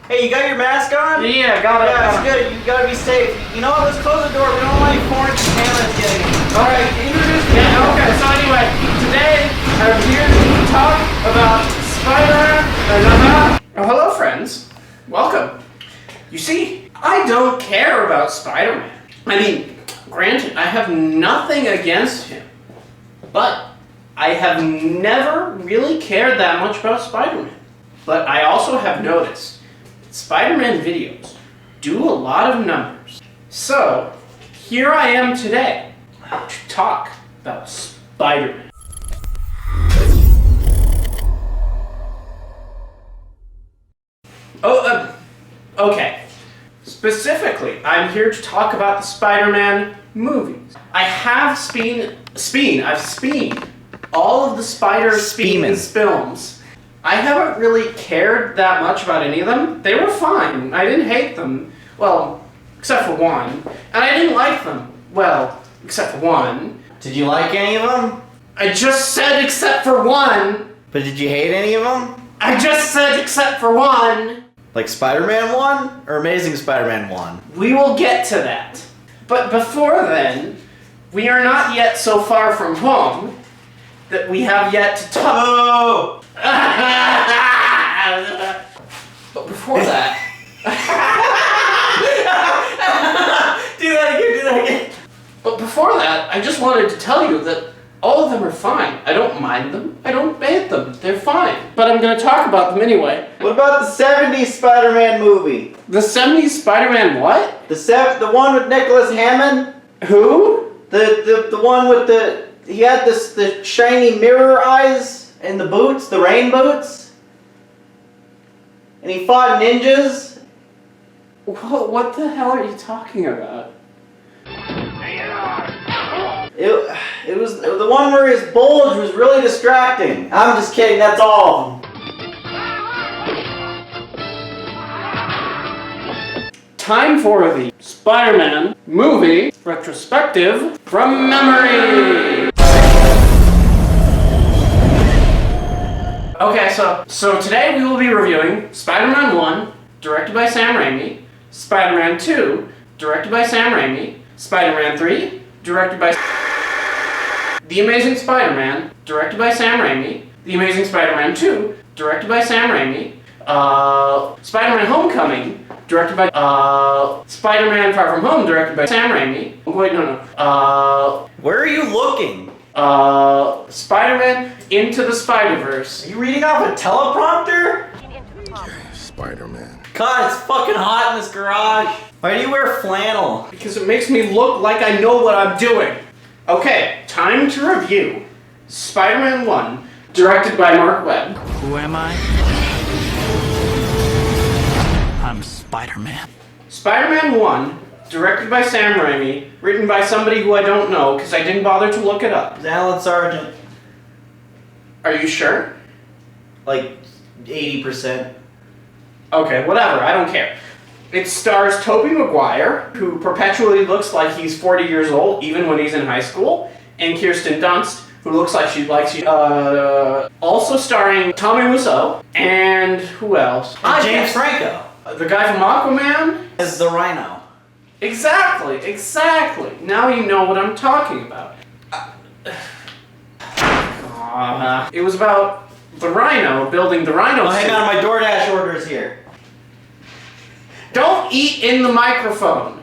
Hey, you got your mask on? Yeah, got it. Yeah, that's good. You gotta be safe. You know what? Let's close the door. We don't want any foreign contaminants getting in. Alright, introduce me. Yeah, okay, so anyway, today I'm here to talk about Spider-Man. Oh, hello, friends. Welcome. You see, I don't care about Spider-Man. I mean, granted, I have nothing against him, but I have never really cared that much about Spider-Man. But I also have noticed Spider-Man videos do a lot of numbers. So, here I am today to talk about Spider-Man. Okay. Specifically, I'm here to talk about the Spider-Man movies. I've seen all of the Spider-Man films. I haven't really cared that much about any of them. They were fine. I didn't hate them. Well, except for one. And I didn't like them. Well, except for one. Did you like any of them? I just said except for one. But did you hate any of them? I just said except for one. Like Spider-Man 1 or Amazing Spider-Man 1? We will get to that. But before then, we are not yet so far from home that we have yet to talk. Oh! But before that... Do that again. But before that, I just wanted to tell you that all of them are fine. I don't mind them. I don't bad them. They're fine. But I'm going to talk about them anyway. What about the 70s Spider-Man movie? The 70s Spider-Man what? The one with Nicholas Hammond? Who? The one with he had the shiny mirror eyes and the boots, the rain boots? And he fought ninjas? What the hell are you talking about? It was the one where his bulge was really distracting. I'm just kidding, that's all of them. Time for the Spider-Man movie retrospective from memory. Okay, so today we will be reviewing Spider-Man 1, directed by Sam Raimi, Spider-Man 2, directed by Sam Raimi, Spider-Man 3, directed by The Amazing Spider-Man, directed by Sam Raimi, The Amazing Spider-Man 2, directed by Sam Raimi, Spiderman Homecoming, directed by Spider-Man Far From Home, directed by Sam Raimi. Wait, no. Where are you looking? Spider-Man Into the Spider-Verse. Are you reading off a teleprompter? Spider-Man. God, it's fucking hot in this garage. Why do you wear flannel? Because it makes me look like I know what I'm doing. Okay, time to review Spider-Man 1, directed by Mark Webb. Who am I? I'm Spider-Man. Spider-Man 1, directed by Sam Raimi, written by somebody who I don't know because I didn't bother to look it up. It's Alan Sargent. Are you sure? Like 80%. Okay, whatever, I don't care. It stars Tobey Maguire, who perpetually looks like he's 40 years old, even when he's in high school, and Kirsten Dunst, who looks like she's also starring Tommy Wiseau, and who else? James Franco. The guy from Aquaman? As the Rhino. Exactly. Now you know what I'm talking about. It was about the Rhino, building the Rhino suit. Hang on, my DoorDash order is here. Don't eat in the microphone.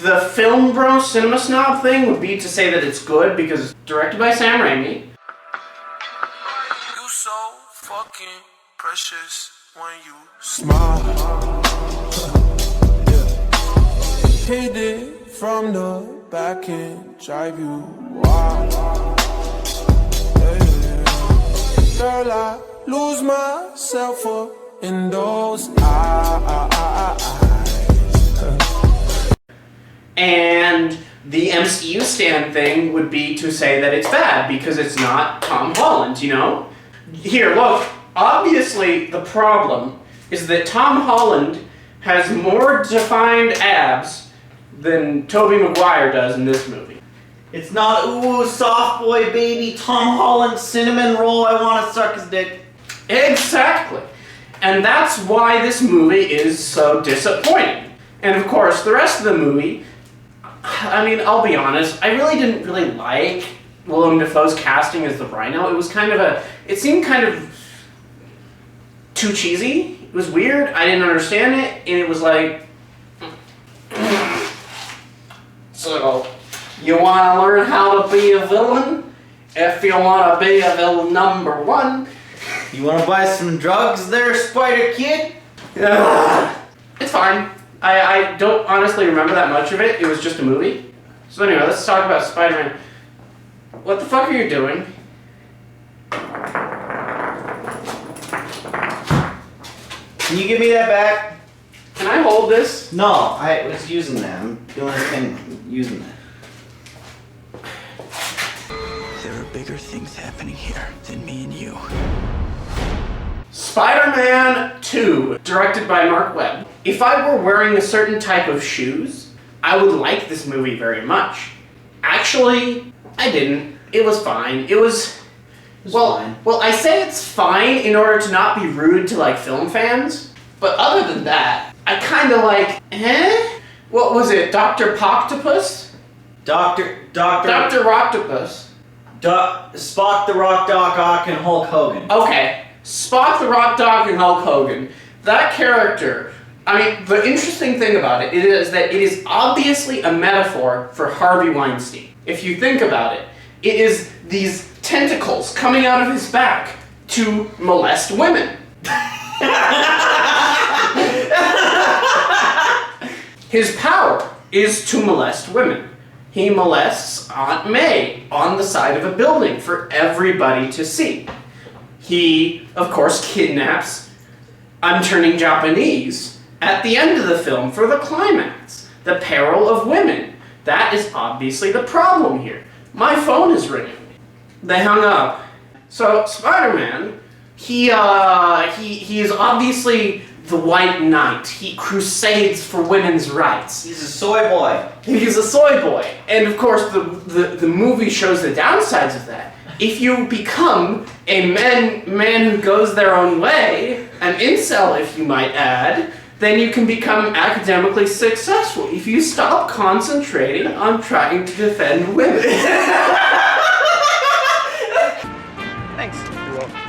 The film bro cinema snob thing would be to say that it's good because it's directed by Sam Raimi. You so fucking precious when you smile. Hit it from the back and drive you wild. Girl, I lose myself up in those eyes. And the MCU stand thing would be to say that it's bad because it's not Tom Holland, you know? Here, look, obviously the problem is that Tom Holland has more defined abs than Tobey Maguire does in this movie. It's not, ooh, soft boy baby, Tom Holland cinnamon roll, I want to suck his dick. Exactly. And that's why this movie is so disappointing. And of course, the rest of the movie, I mean, I'll be honest, I really didn't really like Willem Dafoe's casting as the Rhino. It was kind of it seemed kind of too cheesy. It was weird, I didn't understand it, and it was like... So, you want to learn how to be a villain? If you want to be a villain number one... You want to buy some drugs there, Spider Kid? It's fine. I don't honestly remember that much of it. It was just a movie. So anyway, let's talk about Spider-Man. What the fuck are you doing? Can you give me that back? Can I hold this? No, I was using that. I'm doing a thing using that. There are bigger things happening here than me and you. Spider-Man 2, directed by Mark Webb. If I were wearing a certain type of shoes, I would like this movie very much. Actually, I didn't. It was fine. It was fine. Well, I say it's fine in order to not be rude to like film fans, but other than that, I kind of like, What was it, Dr. Poctopus? Dr. Roctopus. Spock the Rock, Doc Ock, and Hulk Hogan. Okay, Spock the Rock Dog and Hulk Hogan. That character, I mean, the interesting thing about it is that it is obviously a metaphor for Harvey Weinstein. If you think about it, it is these tentacles coming out of his back to molest women. His power is to molest women. He molests Aunt May on the side of a building for everybody to see. He, of course, kidnaps I'm Turning Japanese at the end of the film for the climax. The peril of women. That is obviously the problem here. My phone is ringing. They hung up. So, Spider-Man, he is obviously the White Knight. He crusades for women's rights. He's a soy boy. He's a soy boy. And of course, the movie shows the downsides of that. If you become a man who goes their own way, an incel if you might add, then you can become academically successful if you stop concentrating on trying to defend women. Thanks. You're welcome.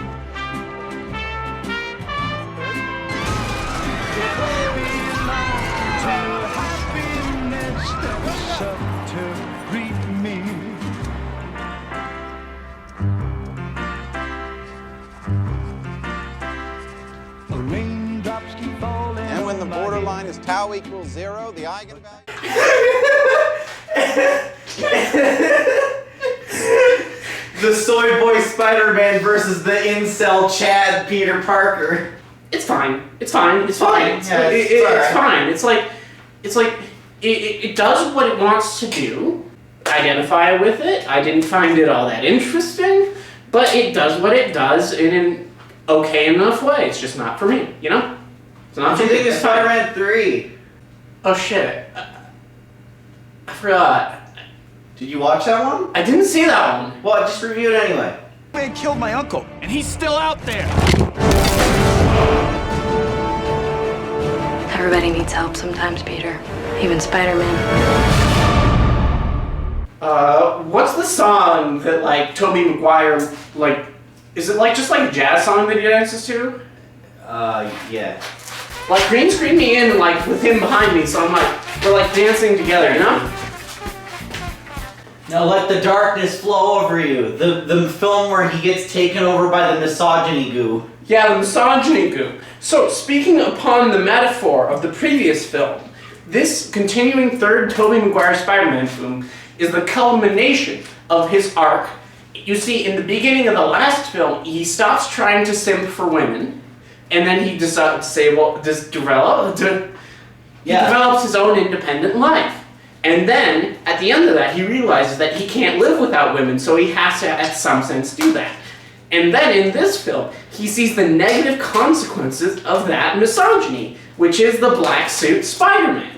And when the borderline is tau equals 0, the eigenvalue... The soy boy Spider-Man versus the incel Chad Peter Parker. It's fine. It's fine. It's fine. Yeah, It's fine. It's like it does what it wants to do. Identify with it. I didn't find it all that interesting, but it does what it does in an okay enough way. It's just not for me, you know? It's not What do you think of Spider-Man 3? Oh shit. I forgot. Did you watch that one? I didn't see that one. Well, I just reviewed it anyway. Man killed my uncle, and he's still out there. Everybody needs help sometimes, Peter. Even Spider-Man. What's the song that like Tobey Maguire like? Is it like just like a jazz song that he dances to? Yeah. Like green screen me in like with him behind me, so I'm like we're like dancing together, you know? Now let the darkness flow over you. The film where he gets taken over by the misogyny goo. Yeah, the misogyny goo. So speaking upon the metaphor of the previous film, this continuing third Tobey Maguire Spider-Man film is the culmination of his arc. You see, in the beginning of the last film, he stops trying to simp for women, and then he decides to say, well, he develops his own independent life. And then, at the end of that, he realizes that he can't live without women, so he has to, at some sense, do that. And then, in this film, he sees the negative consequences of that misogyny, which is the black suit Spider-Man.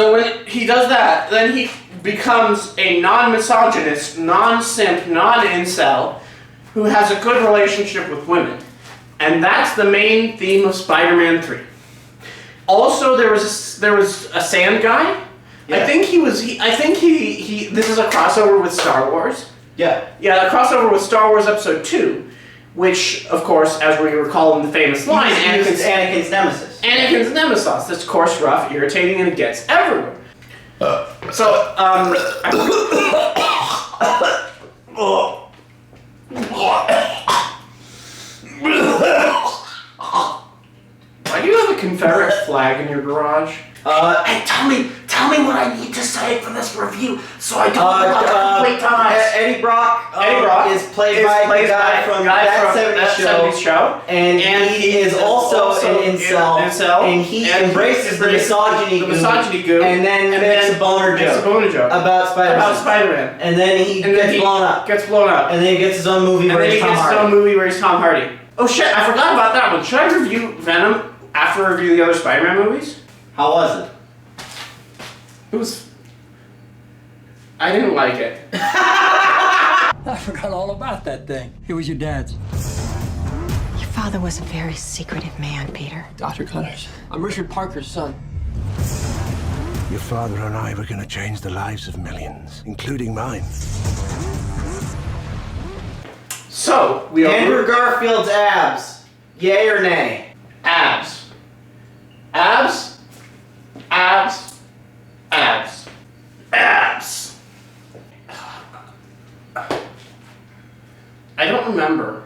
So when he does that, then he becomes a non-misogynist, non-simp, non-incel, who has a good relationship with women. And that's the main theme of Spider-Man 3. Also, there was a sand guy. Yeah. I think this is a crossover with Star Wars. Yeah. Yeah, a crossover with Star Wars Episode 2, which, of course, as we recall in the famous line, Anakin's nemesis. Anakin's nemesis. That's coarse, rough, irritating, and it gets everywhere. Why do you have a Confederate flag in your garage? Hey, tell me what I need to say for this review, so I don't complete time. Eddie Brock is played by the guy from That 70s Show, and he is also an incel, and he embraces the misogyny goo, and then makes a boner joke about Spider-Man, and then he gets blown up, and then he gets his own movie where he's Tom Hardy. Oh shit, I forgot about that one. Should I review Venom after I review the other Spider-Man movies? How was it? I didn't like it. I forgot all about that thing. It was your dad's. Your father was a very secretive man, Peter. Dr. Connors. I'm Richard Parker's son. Your father and I were going to change the lives of millions, including mine. So, we are... Andrew Garfield's abs. Yay or nay? Abs. Abs. Abs. Abs. Abs. I don't remember.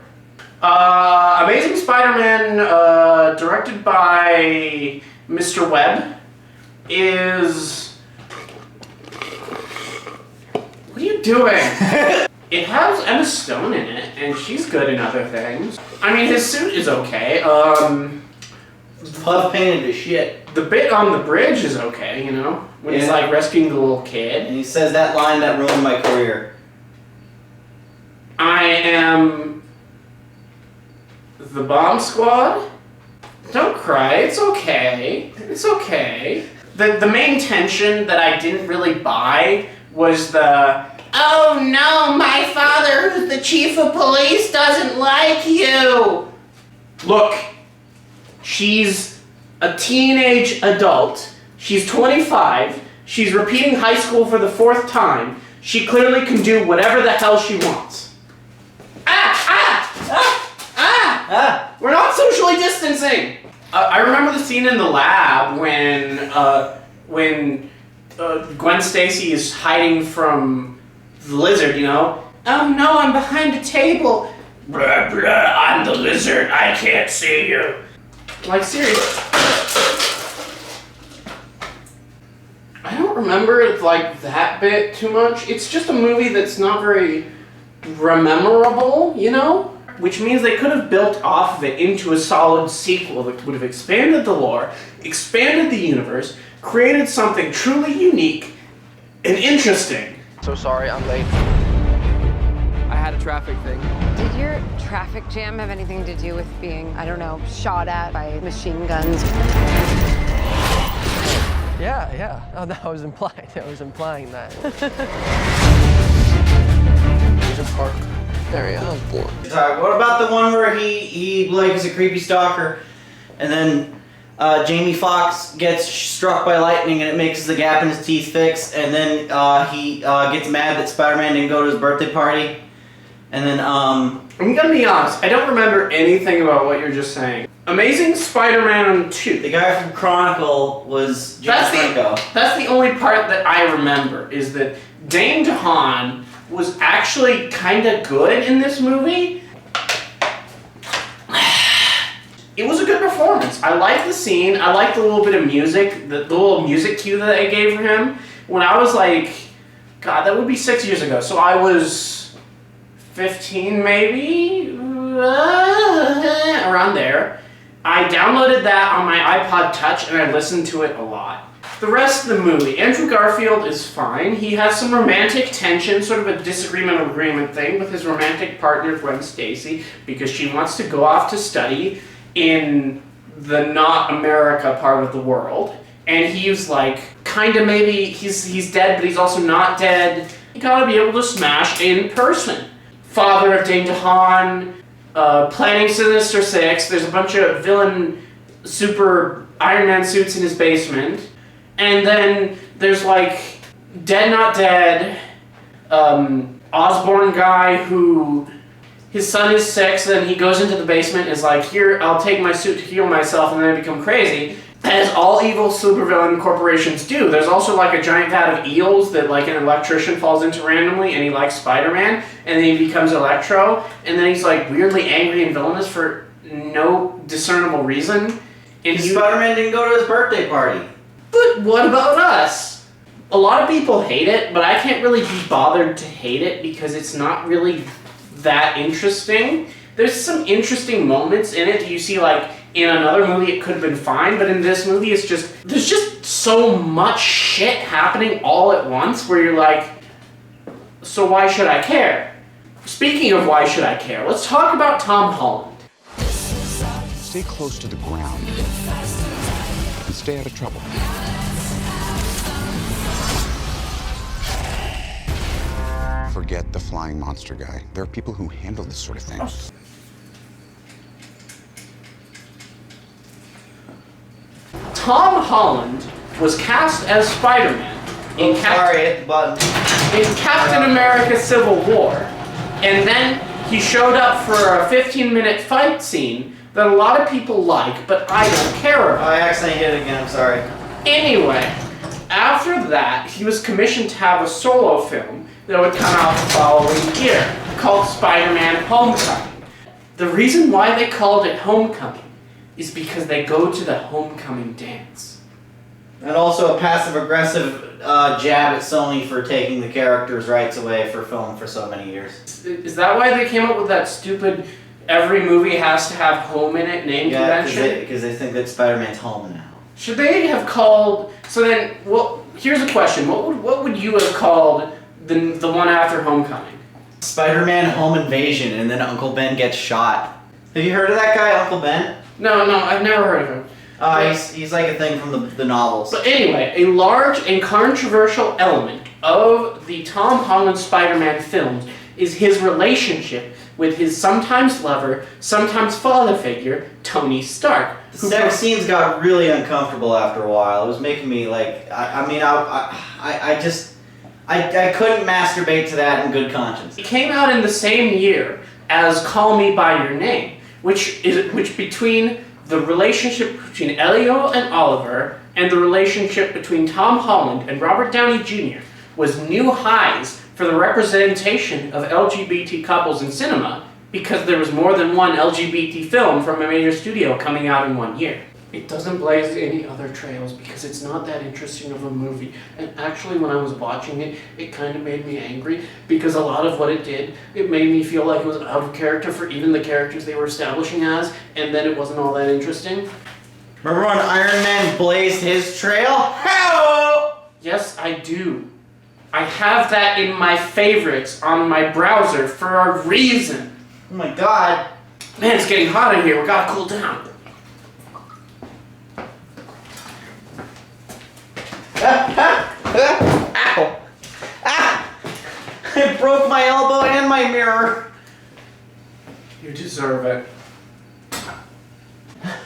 Amazing Spider-Man, directed by Mr. Webb, is... What are you doing? It has Emma Stone in it, and she's good in other things. I mean, his suit is okay. Puff painted as shit. The bit on the bridge is okay, you know? When he's like rescuing the little kid. And he says that line that ruined my career. I am the bomb squad? Don't cry, it's okay. It's okay. The main tension that I didn't really buy was the, oh no, my father, who's the chief of police, doesn't like you. Look, she's a teenage adult. She's 25. She's repeating high school for the 4th time. She clearly can do whatever the hell she wants. We're not socially distancing. I remember the scene in the lab when Gwen Stacy is hiding from the lizard, you know? Oh no, I'm behind a table. Blah, blah, I'm the lizard. I can't see you. Like, seriously. I don't remember, like, that bit too much. It's just a movie that's not very rememberable, you know? Which means they could have built off of it into a solid sequel that would have expanded the lore, expanded the universe, created something truly unique and interesting. So sorry, I'm late. I had a traffic thing. Did your traffic jam have anything to do with being, I don't know, shot at by machine guns? Yeah. Oh, no, I was implying that. There's a park area. Oh, boy. What about the one where he like is a creepy stalker, and then Jamie Foxx gets struck by lightning and it makes the gap in his teeth fix, and then he gets mad that Spider-Man didn't go to his birthday party, and then I'm gonna be honest, I don't remember anything about what you're just saying. Amazing Spider-Man 2. The guy from Chronicle was James Franco. That's the only part that I remember, is that Dane DeHaan was actually kind of good in this movie. It was a good performance. I liked the scene. I liked the little bit of music, the little music cue that I gave him. When I was like, God, that would be 6 years ago. So I was 15 maybe? Around there. I downloaded that on my iPod Touch and I listened to it a lot. The rest of the movie, Andrew Garfield is fine. He has some romantic tension, sort of a disagreement agreement thing with his romantic partner Gwen Stacy, because she wants to go off to study in the not America part of the world. And he's like kind of maybe he's dead, but he's also not dead. You gotta be able to smash in person. Father of Dane DeHaan, planning Sinister Six. There's a bunch of villain super Iron Man suits in his basement. And then there's like Dead Not Dead, Osborn guy who his son is sick, so then he goes into the basement and is like, here, I'll take my suit to heal myself, and then I become crazy. As all evil supervillain corporations do. There's also like a giant vat of eels that like an electrician falls into randomly, and he likes Spider-Man, and then he becomes Electro, and then he's like weirdly angry and villainous for no discernible reason. And Spider-Man didn't go to his birthday party. But what about us? A lot of people hate it, but I can't really be bothered to hate it because it's not really that interesting. There's some interesting moments in it that you see like in another movie it could have been fine, but in this movie it's just, there's just so much shit happening all at once where you're like, so why should I care? Speaking of why should I care, let's talk about Tom Holland. Stay close to the ground and stay out of trouble. Forget the flying monster guy. There are people who handle this sort of thing. Tom Holland was cast as Spider-Man in Captain America Civil War, and then he showed up for a 15-minute fight scene that a lot of people like, but I don't care about. I accidentally hit it again, I'm sorry. Anyway, after that, he was commissioned to have a solo film that would come out the following year, called Spider-Man Homecoming. The reason why they called it Homecoming is because they go to the homecoming dance. And also a passive-aggressive jab at Sony for taking the characters' rights away for film for so many years. Is that why they came up with that stupid every movie has to have home in it name convention? Yeah, because they think that Spider-Man's home now. Should they have called... So then, well, here's a question. What would you have called the one after Homecoming? Spider-Man Home Invasion, and then Uncle Ben gets shot. Have you heard of that guy, Uncle Ben? No, I've never heard of him. He's like a thing from the novels. But anyway, a large and controversial element of the Tom Holland Spider-Man films is his relationship with his sometimes lover, sometimes father figure, Tony Stark. The sex scenes got really uncomfortable after a while. It was making me like, I couldn't masturbate to that in good conscience. It came out in the same year as Call Me By Your Name, which between the relationship between Elio and Oliver and the relationship between Tom Holland and Robert Downey Jr. was new highs for the representation of LGBT couples in cinema because there was more than one LGBT film from a major studio coming out in 1 year. It doesn't blaze any other trails because it's not that interesting of a movie. And actually, when I was watching it, it kind of made me angry because a lot of what it did, it made me feel like it was out of character for even the characters they were establishing as, and then it wasn't all that interesting. Remember when Iron Man blazed his trail? How? Yes, I do. I have that in my favorites on my browser for a reason. Oh my god. Man, it's getting hot in here. We gotta cool down. Ow! Ah! I broke my elbow and my mirror. You deserve it.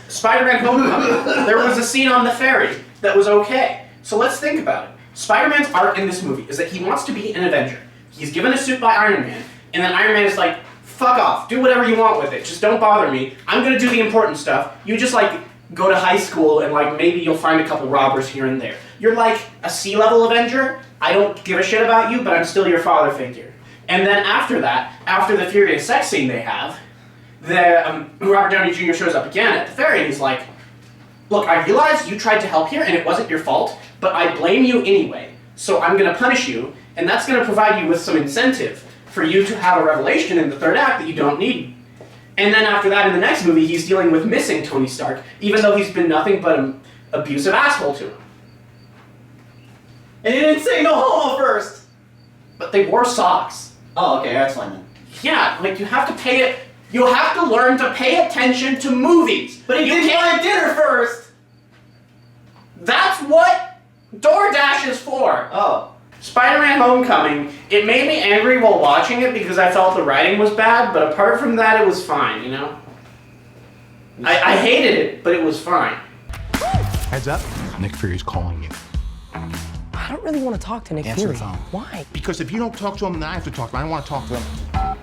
Spider-Man Homecoming. There was a scene on the ferry that was okay. So let's think about it. Spider-Man's arc in this movie is that he wants to be an Avenger. He's given a suit by Iron Man, and then Iron Man is like, fuck off, do whatever you want with it, just don't bother me. I'm gonna do the important stuff. You just like go to high school and like maybe you'll find a couple robbers here and there. You're like a C-level Avenger. I don't give a shit about you, but I'm still your father figure. And then after that, after the furious sex scene they have, Robert Downey Jr. shows up again at the ferry and he's like, look, I realize you tried to help here and it wasn't your fault, but I blame you anyway. So I'm gonna punish you, and that's gonna provide you with some incentive for you to have a revelation in the third act that you don't need. And then after that, in the next movie, he's dealing with missing Tony Stark, even though he's been nothing but an abusive asshole to him. And he didn't say no homo first! But they wore socks. Oh, okay, that's fine then. Yeah, like you have to learn to pay attention to movies. But he didn't buy dinner first! That's what DoorDash is for. Oh. Spider-Man Homecoming, it made me angry while watching it because I felt the writing was bad, but apart from that, it was fine, you know? I hated it, but it was fine. Heads up. Nick Fury's calling you. I don't really want to talk to Nick Answer Fury. the phone. Why? Because if you don't talk to him, then I have to talk to him. I don't want to talk to him.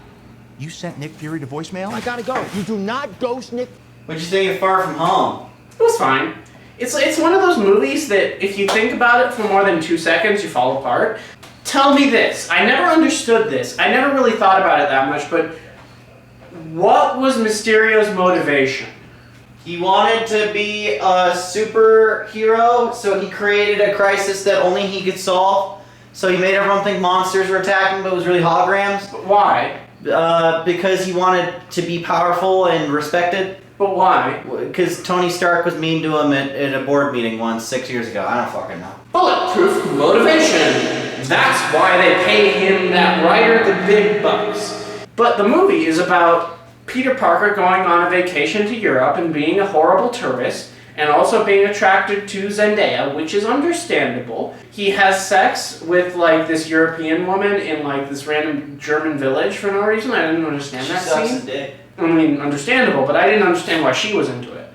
You sent Nick Fury to voicemail? I gotta go. You do not ghost Nick. What'd you think of Far From Home? It was fine. It's one of those movies that if you think about it for more than 2 seconds, you fall apart. Tell me this. I never understood this. I never really thought about it that much, but what was Mysterio's motivation? He wanted to be a superhero, so he created a crisis that only he could solve. So he made everyone think monsters were attacking, but it was really holograms. But why? Because he wanted to be powerful and respected. But why? Because Tony Stark was mean to him at a board meeting once 6 years ago. I don't fucking know. Bulletproof motivation. That's why they pay him that writer the big bucks. But the movie is about Peter Parker going on a vacation to Europe and being a horrible tourist and also being attracted to Zendaya, which is understandable. He has sex with like this European woman in like this random German village for no reason. I didn't understand that sucks scene. his dick. I mean, understandable, but I didn't understand why she was into it.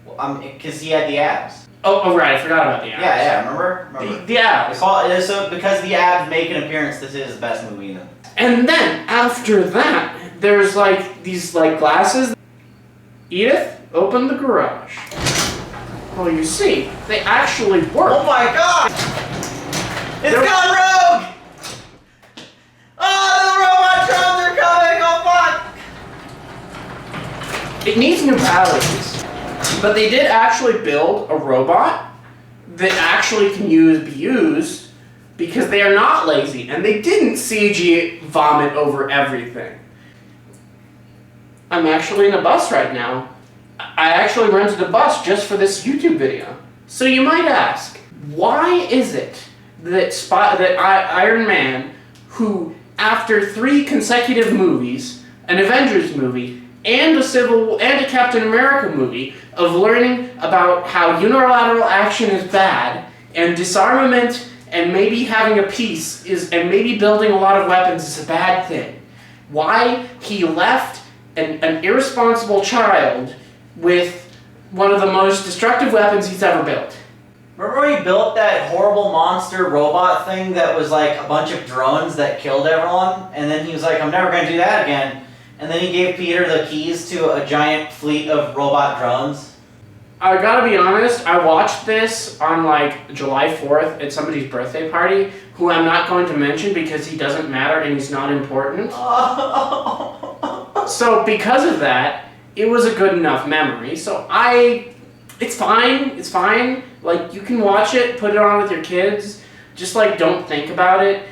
Well, because he had the abs. Oh, right, I forgot about the abs. Yeah, remember? The abs. So because the abs make an appearance, this is the best movie in it. And then, after that, there's like these like glasses. Edith, open the garage. Well, you see, they actually work. Oh my god! It's gone rogue! Oh, the robot drones are coming! Oh fuck! It needs new batteries. But they did actually build a robot that actually can be used because they are not lazy and they didn't CG vomit over everything. I'm actually in a bus right now. I actually rented a bus just for this YouTube video. So you might ask, why is it that Iron Man, who after 3 consecutive movies, an Avengers movie, and a Captain America movie, of learning about how unilateral action is bad, and disarmament and maybe having a peace and maybe building a lot of weapons is a bad thing. Why he left an irresponsible child with one of the most destructive weapons he's ever built. Remember when he built that horrible monster robot thing that was like a bunch of drones that killed everyone? And then he was like, I'm never going to do that again. And then he gave Peter the keys to a giant fleet of robot drones. I gotta be honest, I watched this on like July 4th at somebody's birthday party, who I'm not going to mention because he doesn't matter and he's not important. So because of that, it was a good enough memory. So it's fine. Like, you can watch it, put it on with your kids, just like don't think about it.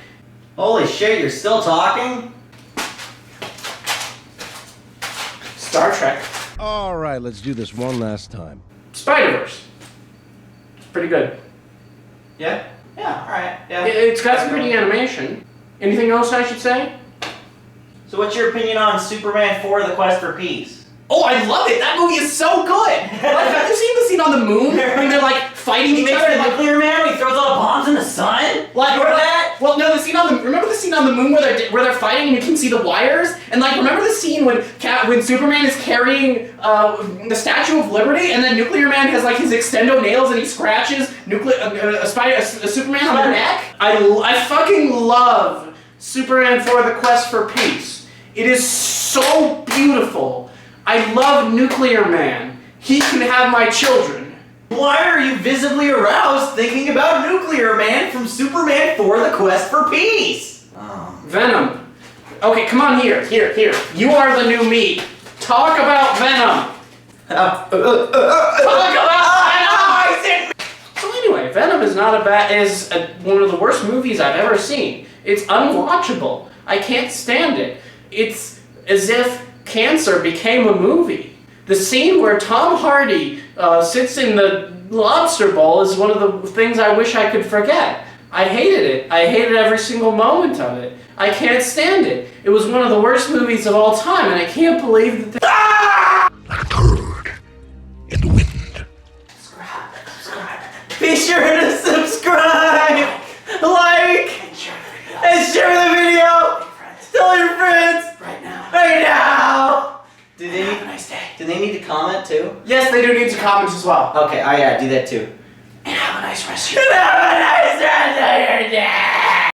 Holy shit, you're still talking? Star Trek. All right, let's do this one last time. Spider-Verse. It's pretty good. Yeah? Yeah, alright. Yeah. It's got some pretty animation. Anything else I should say? So what's your opinion on Superman 4, The Quest for Peace? Oh, I love it! That movie is so good! Like, have you seen the scene on the moon when they're like fighting each other? He makes the nuclear man when he throws all the bombs in the sun? Like, remember that? Well, no, remember the scene on the moon where they're fighting and you can see the wires? And like, remember the scene when Superman is carrying the Statue of Liberty and then Nuclear Man has like his extendo nails and he scratches Superman on the neck? I fucking love Superman 4, The Quest for Peace. It is so beautiful. I love Nuclear Man. He can have my children. Why are you visibly aroused thinking about Nuclear Man from Superman 4, The Quest for Peace? Oh. Venom. Okay, come on here. You are the new me. Talk about Venom. Talk about Venom! So anyway, Venom is one of the worst movies I've ever seen. It's unwatchable. I can't stand it. It's as if Cancer became a movie. The scene where Tom Hardy sits in the lobster bowl is one of the things I wish I could forget. I hated it. I hated every single moment of it. I can't stand it. It was one of the worst movies of all time, and I can't believe that like a turd in the wind. Be sure to subscribe! Do they need to comment too? Yes, they do need to comment as well. Okay, oh yeah, do that too. And have a nice rest of your day.